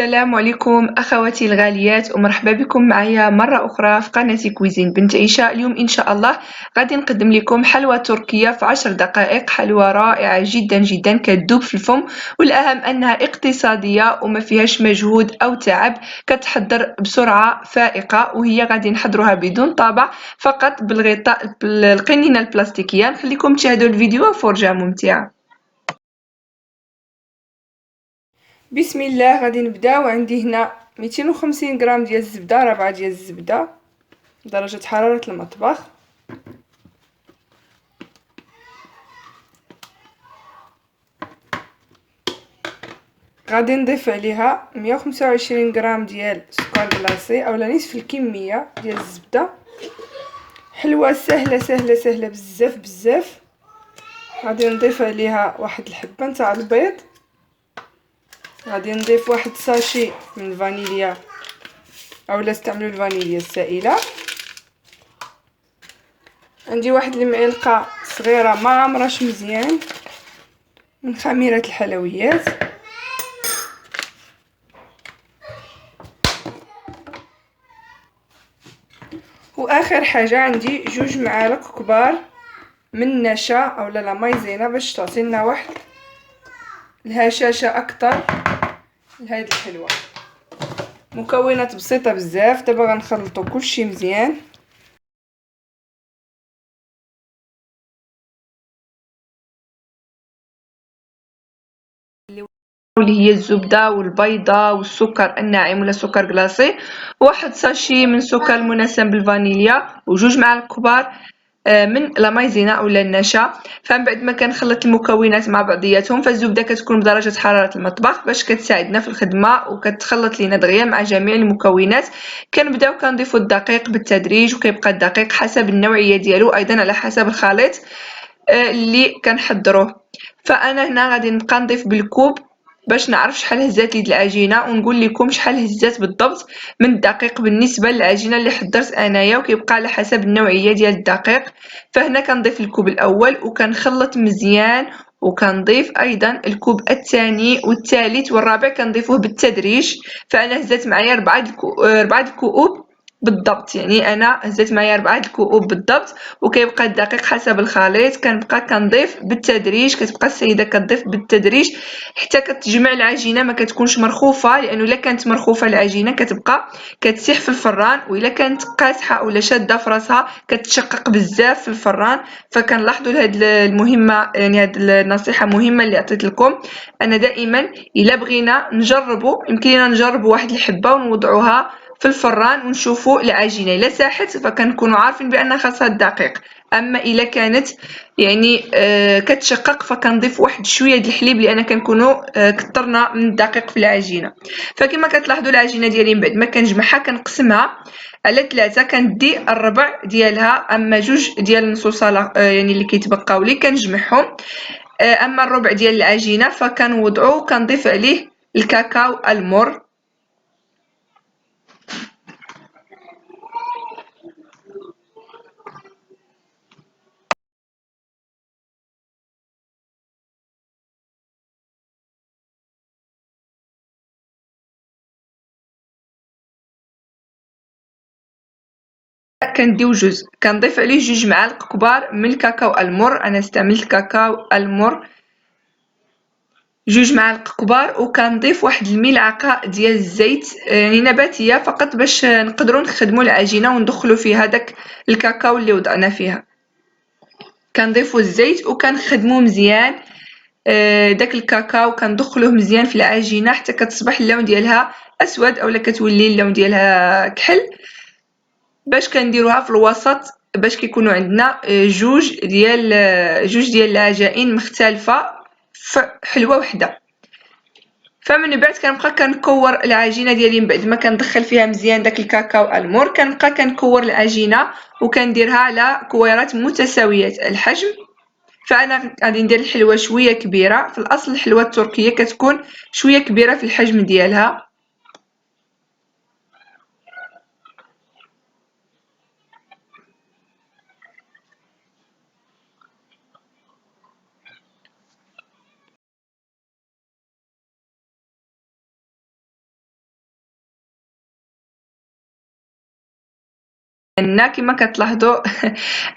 السلام عليكم أخواتي الغاليات ومرحبا بكم معايا مرة أخرى في قناة كويزين بنت عيشة. اليوم إن شاء الله غادي نقدم لكم حلوى تركية في 10 دقائق. حلوى رائعة جدا جدا كتذوب في الفم، والأهم أنها اقتصادية وما فيهاش مجهود أو تعب، كتحضر بسرعة فائقة، وهي غادي نحضروها بدون طابع فقط بالغطاء بالقنينة البلاستيكية. نخليكم تشاهدوا الفيديو فرجة ممتعة. بسم الله غادي نبداو. عندي هنا 250 غرام ديال الزبده، ربعه ديال الزبده درجه حراره المطبخ. غادي نضيف عليها 125 غرام ديال سكر كلاصي اولا نصف الكميه ديال الزبده. حلوه سهله سهله سهله بزاف بزاف. غادي نضيف عليها واحد الحبه نتاع البيض. غادي نضيف واحد ساشي من الفانيليا اولا استعملوا الفانيليا السائله. عندي واحد المعلقه صغيره ما عمرش مزيان من خميره الحلويات. واخر حاجه عندي 2 معالق كبار من النشا اولا لا مايزينا باش تعطينا واحد الهشاشه اكثر لهاد الحلوه. مكونات بسيطه بزاف. دابا غنخلطوا كلشي مزيان. اللي هي الزبده والبيضه والسكر الناعم ولا سكر كلاصي، واحد ساشي من سكر المنسم بالفانيليا، و2 معالق كبار من لا مايزينا اولا النشا. فمن بعد ما كنخلط المكونات مع بعضياتهم، فالزبده كتكون بدرجه حراره المطبخ باش كتساعدنا في الخدمه وكتخلط لينا دغيا مع جميع المكونات. كنبداو كنضيفوا الدقيق بالتدريج، وكيبقى الدقيق حسب النوعيه ديالو، ايضا على حسب الخليط اللي كنحضروه. فانا هنا غادي نبقى نضيف بالكوب باش نعرف شحال هزات ليد العجينه، ونقول لكم شحال هزات بالضبط من الدقيق بالنسبه للعجينه اللي حضرت انايا، وكيبقى على حسب النوعيه ديال الدقيق. فهنا كنضيف الكوب الاول وكنخلط مزيان، وكنضيف ايضا الكوب الثاني والثالث والرابع كنضيفوه بالتدريج. فانا هزات معايا 4 الكؤوب بالضبط، يعني انا هزيت معايا 4 الكؤوب بالضبط. وكيبقى الدقيق حسب الخليط كنبقى كنضيف بالتدريج، كتبقى السيده كتضيف بالتدريج حتى كتجمع العجينه ما كتكونش مرخوفه، لانه الا كانت مرخوفه العجينه كتبقى كتسيح في الفران، والا كانت قاصحه ولا شاده في راسها كتشقق بزاف في الفران. فكنلاحظوا هاد المهمه، يعني هاد النصيحه مهمه اللي عطيت لكم. انا دائما الا بغينا نجربوا يمكن لنا نجربوا واحد الحبه ونوضعوها في الفران ونشوفوا العجينه الا ساحت فكنكونوا عارفين بان خاصها الدقيق. اما الا كانت يعني كتشقق فكنضيف واحد شويه ديال الحليب، لان كنكونوا كثرنا من الدقيق في العجينه. فكما كتلاحظوا العجينه ديالي من بعد ما كنجمعها كنقسمها على 3، كندي الربع ديالها، اما 2 ديال النصوصه يعني اللي كيتبقاو لي كنجمعهم. اما الربع ديال العجينه فكنوضعو كنضيف عليه الكاكاو المر. كنديو جوج، كنضيف عليه 2 معالق كبار من الكاكاو المر. انا استعملت كاكاو المر 2 معالق كبار، وكنضيف واحد الملعقه ديال الزيت يعني نباتيه فقط باش نقدروا نخدموا العجينه وندخلوا فيها داك الكاكاو اللي وضعنا فيها. كنضيفوا الزيت وكنخدموا مزيان داك الكاكاو، كندخلوه مزيان في العجينه حتى كتصبح اللون ديالها اسود اولا كتولي اللون ديالها كحل، باش كنديروها في الوسط باش كيكونوا عندنا جوج ديال العجائن مختلفه في حلوه وحده. فمن بعد كنبقى كنكور العجينه ديالي من بعد ما كندخل فيها مزيان داك الكاكاو المر. كنبقى كنكور العجينه وكنديرها على كويرات متساويه الحجم. فانا غادي ندير الحلوه شويه كبيره، في الاصل الحلوه التركيه كتكون شويه كبيره في الحجم ديالها. ديالنا كما كتلاحظوا.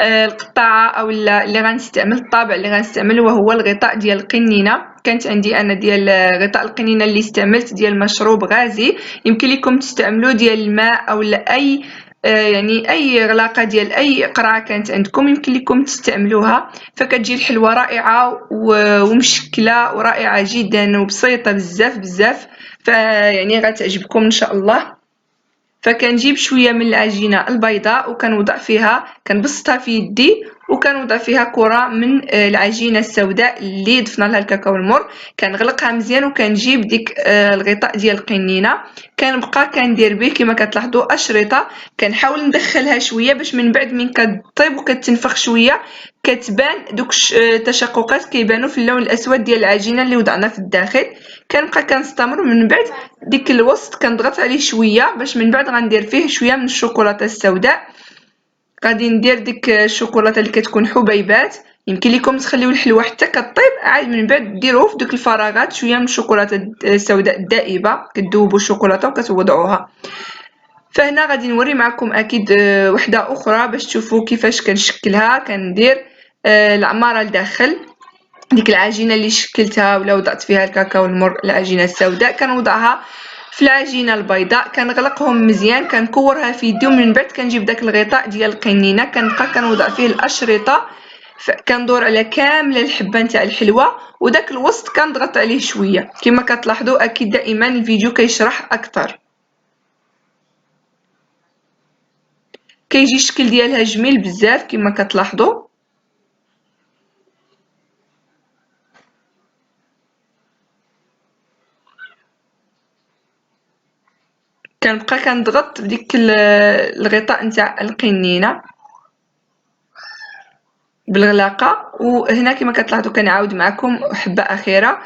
القطاعه او اللي غنستعمل، الطابع اللي غنستعمل وهو الغطاء ديال القنينه. كانت عندي انا ديال غطاء القنينه اللي استعملت ديال مشروب غازي، يمكن لكم تستعملوا ديال الماء او اي يعني اي غلاقه ديال اي قرعه كانت عندكم يمكن لكم تستعملوها. فكتجي الحلوه رائعه ومشكله ورائعه جدا وبسيطه بزاف بزاف، فيعني غتعجبكم ان شاء الله. فكنجيب شويه من العجينه البيضاء وكنوضع فيها، كنبسطها في يدي وكنوضع فيها كره من العجينه السوداء اللي ضفنا لها الكاكاو المر. كنغلقها مزيان وكنجيب ديك الغطاء ديال القنينه، كنبقى كندير به كما كتلاحظوا اشرطه. كنحاول ندخلها شويه باش من بعد من كطيب وكتنفخ شويه كتبان دوك التشققات، كيبانوا في اللون الاسود ديال العجينه اللي وضعنا في الداخل. كنبقى كنستمر، من بعد ديك الوسط كنضغط عليه شويه باش من بعد غندير فيه شويه من الشوكولاته السوداء. غادي ندير ديك الشوكولاته اللي كتكون حبيبات، يمكن لكم تخليو الحلوه حتى كطيب عاد من بعد ديروه في دوك الفراغات شويه من الشوكولاته السوداء الدائبه، كتذوبوا الشوكولاته وكتوضعوها. فهنا غادي نوري معكم اكيد وحده اخرى باش تشوفوا كيفاش كنشكلها. كندير العماره لداخل ديك العجينه اللي شكلتها ولا وضعت فيها الكاكاو المر، العجينه السوداء كنوضعها في العجينه البيضاء، كنغلقهم مزيان، كنكورها في يدي، ومن بعد كنجيب داك الغطاء ديال القنينه كنبقى كنوضع فيه الاشرطه، كندور على كامل الحبه نتاع الحلوه، وداك الوسط كنضغط عليه شويه كما كتلاحظوا. اكيد دائما الفيديو كيشرح اكثر. كيجي الشكل ديالها جميل بزاف كما كتلاحظوا. كنبقى كنضغط بديك الغطاء نتاع القنينه بالغلاقه، وهنا كما كتلاحظوا كنعاود معكم حبه اخيره.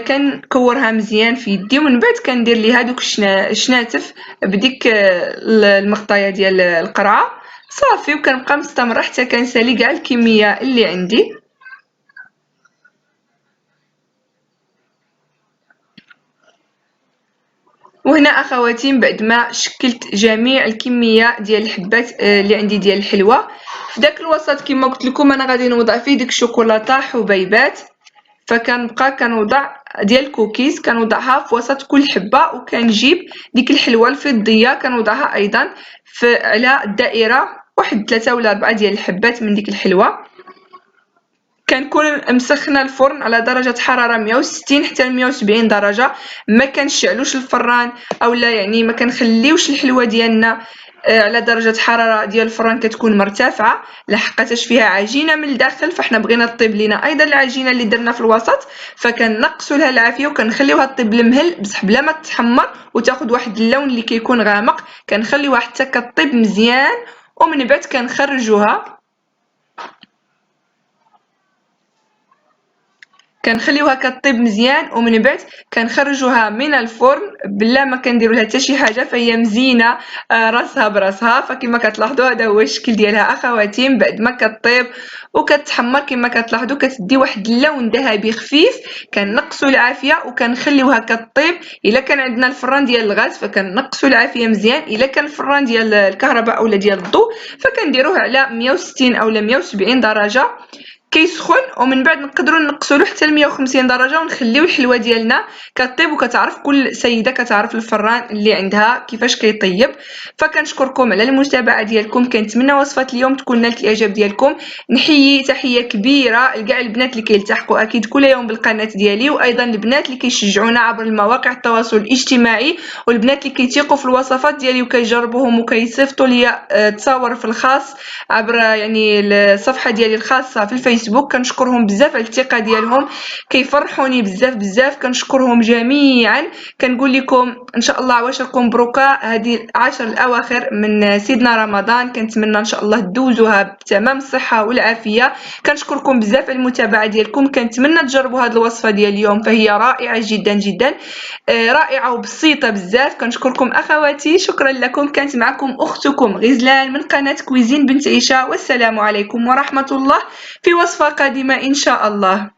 كنكورها مزيان في يدي، ومن بعد كندير ليها دوك الشناتف بديك المغطيه ديال القرعه صافي، وكنبقى مستمره حتى كنسالي كاع الكميه اللي عندي. وهنا اخواتي بعد ما شكلت جميع الكميه ديال الحبات اللي عندي ديال الحلوه، في داك الوسط كما قلت لكم انا غادي نوضع فيه ديك الشوكولاته حبيبات. فكنبقى كنوضع ديال الكوكيز كنوضعها في وسط كل حبه، وكنجيب ديك الحلوه الفضيه كنوضعها ايضا على الدائره، واحد 3 ولا 4 ديال الحبات من ديك الحلوه. كنكون مسخنه الفرن على درجه حراره 160 حتى 170 درجه، ما كنشعلوش الفران اولا يعني ما كنخليوش الحلوه ديالنا على درجه حراره ديال الفران كتكون مرتفعه، لحقاش فيها عجينه من الداخل، فاحنا بغينا طيب لينا ايضا العجينه اللي درنا في الوسط، فكنقصوا لها العافيه وكنخليوها طيب المهل بصح بلا ما تحمر وتاخذ واحد اللون اللي كيكون غامق. كنخليوها حتى كطيب مزيان، ومن بعد كنخليوها كطيب مزيان، ومن بعد كنخرجوها من الفرن بلا ما كنديروا لها حتى شي حاجه، فهي مزينه راسها براسها. فكما كتلاحظوا هذا هو الشكل ديالها اخواتي بعد ما كطيب وكتحمر. كما كتلاحظوا كتدي واحد اللون ذهبي خفيف. كنقصوا العافيه وكنخليوها كطيب. الا كان عندنا الفران ديال الغاز فكنقصوا العافيه مزيان، الا كان الفران ديال الكهرباء اولا ديال الضوء فكنديروه على 160 اولا 170 درجه كيسخن، ومن بعد نقدروا نقصوا له حتى 150 درجه ونخليو الحلوه ديالنا كطيب. وكتعرف كل سيده كتعرف الفران اللي عندها كيفاش كيطيب. فكنشكركم على المتابعه ديالكم، كنتمنى وصفه اليوم تكون نالت الاعجاب ديالكم. نحيي تحيه كبيره لكاع البنات اللي كيلتحقوا اكيد كل يوم بالقناه ديالي، وايضا البنات اللي كيشجعونا عبر المواقع التواصل الاجتماعي، والبنات اللي كيثيقوا في الوصفات ديالي وكيجربوهم وكيصيفطوا لي تصاور في الخاص عبر يعني الصفحه ديالي الخاصه في الفيسبوك. كنشكرهم بزاف على الثقه ديالهم، كيفرحوني بزاف بزاف، كنشكرهم جميعا. كنقول لكم ان شاء الله عواشركم مبروكه هذه 10 الاواخر من سيدنا رمضان، كنتمنى ان شاء الله تدوزوها بتمام الصحه والعافيه. كنشكركم بزاف على المتابعه ديالكم، كنتمنى تجربوا هذه الوصفه ديال اليوم فهي رائعه جدا جدا، رائعه وبسيطه بزاف. كنشكركم اخواتي، شكرا لكم. كانت معكم اختكم غزلان من قناه كويزين بنت عيشه، والسلام عليكم ورحمه الله في وصفه قادمه ان شاء الله.